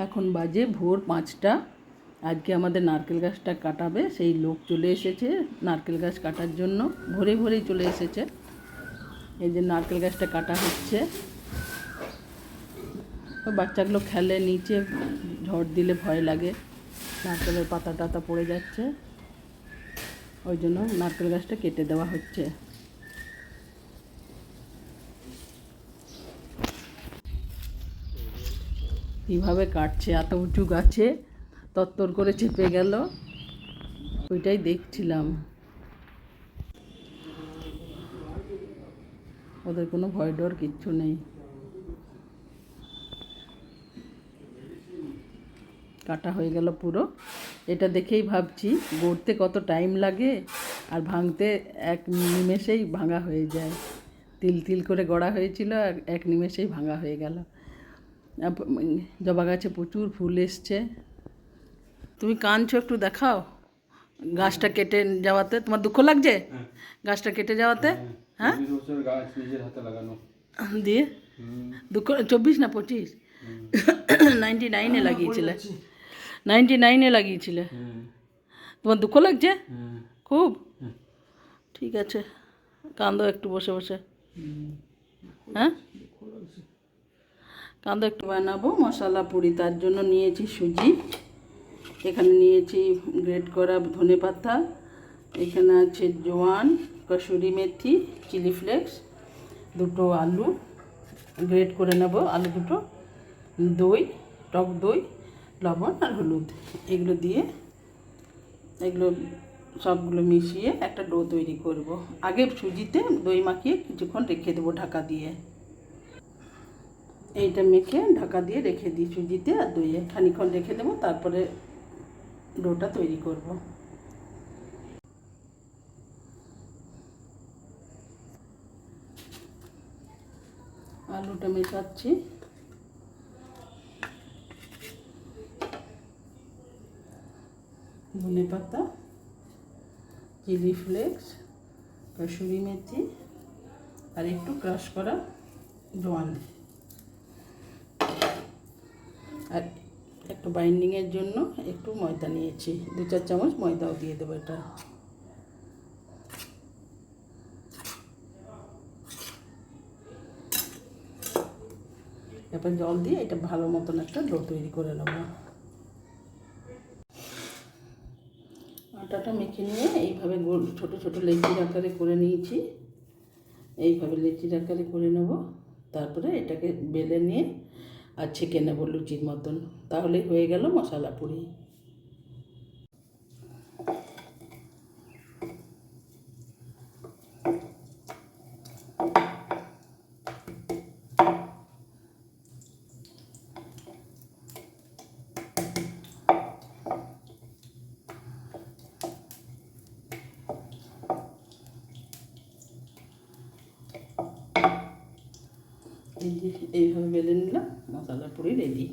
এখন বাজে ভোর 5টা। আজকে আমাদের নারকেল গাছটা কাটাবে, সেই লোক চলে এসেছে নারকেল গাছ কাটার জন্য। ভোরে ভোরেই চলে এসেছে। এই যে নারকেল গাছটা কাটা হচ্ছে। বাচ্চাগুলো খেলে নিচে, ঝড় দিলে ভয় লাগে, নারকেলের পাতা টাতা পড়ে যাচ্ছে, ওই জন্য নারকেল গাছটা কেটে দেওয়া হচ্ছে। কীভাবে কাটছে, এত উঁচু গাছে তত্তর করে চেপে গেল, ওইটাই দেখছিলাম। ওদের কোনো ভয় ডর কিচ্ছু নেই। কাটা হয়ে গেল পুরো। এটা দেখেই ভাবছি গড়তে কত টাইম লাগে, আর ভাঙতে এক নিমেষেই ভাঙা হয়ে যায়। তিল তিল করে গড়া হয়েছিল, এক নিমেষেই ভাঙা হয়ে গেল। জবা গাছে প্রচুর ফুল এসছে। তুমি কাঁদছো, একটু দেখাও। গাছটা কেটে যাওয়াতে তোমার দুঃখ লাগছে? গাছটা কেটে যাওয়াতে? হ্যাঁ, দিয়ে দুঃখ। 24 না 25? 99-এ লাগিয়েছিলে, 99-এ লাগিয়েছিলে। তোমার দুঃখ লাগছে খুব? ঠিক আছে, কাঁদো একটু বসে বসে। হ্যাঁ, কাঁদো একটু। বানাবো মশলা পুরি, তার জন্য নিয়েছি সুজি, এখানে নিয়েছি গ্রেট করা ধনে পাতা, এখানে আছে জোয়ান, কসুরি মেথি, চিলি ফ্লেক্স, দুটো আলু গ্রেট করে নেব, আলু দুটো, দই, টক দই, লবণ আর হলুদ, এগুলো দিয়ে এগুলো সবগুলো মিশিয়ে একটা ডো তৈরি করব। আগে সুজিতে দই মাখিয়ে কিছুক্ষণ রেখে দেবো ঢাকা দিয়ে। এইটা মেখে ঢাকা দিয়ে রেখে দিই, সুজিতে আর দইয়ে খানিকক্ষণ রেখে দেবো, তারপরে ডোটা তৈরি করব। আলুটা মেশাচ্ছি, ধনে পাতা, চিলি ফ্লেক্স, কসুরি মেথি আর একটু ক্রাশ করা জোয়ান, আর একটু বাইন্ডিংয়ের জন্য একটু ময়দা নিয়েছি, 2-4 চামচ ময়দাও দিয়ে দেবো। এটা এরপর জল দিয়ে এটা ভালো মতন একটা ডো তৈরি করে নেব। আটাটা মেখে নিয়ে এইভাবে গোল ছোট ছোট লেচির আকারে করে নিয়েছি, এইভাবে লেচির আকারে করে নেব। তারপরে এটাকে বেলে নিয়ে আর ছেঁকে নেব লুচির মতন, তাহলে হয়ে গেল মশলা পুরি। এইভাবে বেলে নিলাম, মশলা পুরি রেডি।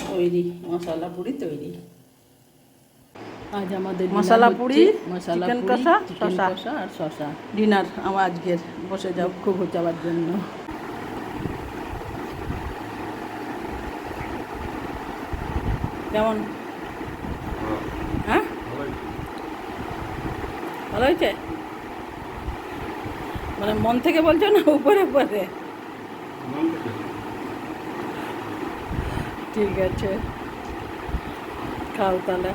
তৈরি মশলা পুরি তৈরি। আজ আমাদের মশলা পুরি, চিকেন কষা, শসা আর শসা ডিনার আমার আজকের। বসে যাও খুব হচাবার জন্য। কেমন? হ্যাঁ, ভালো হয়েছে? মানে মন থেকে বলছো না উপরে উপরে? ঠিক আছে, খাও তাহলে।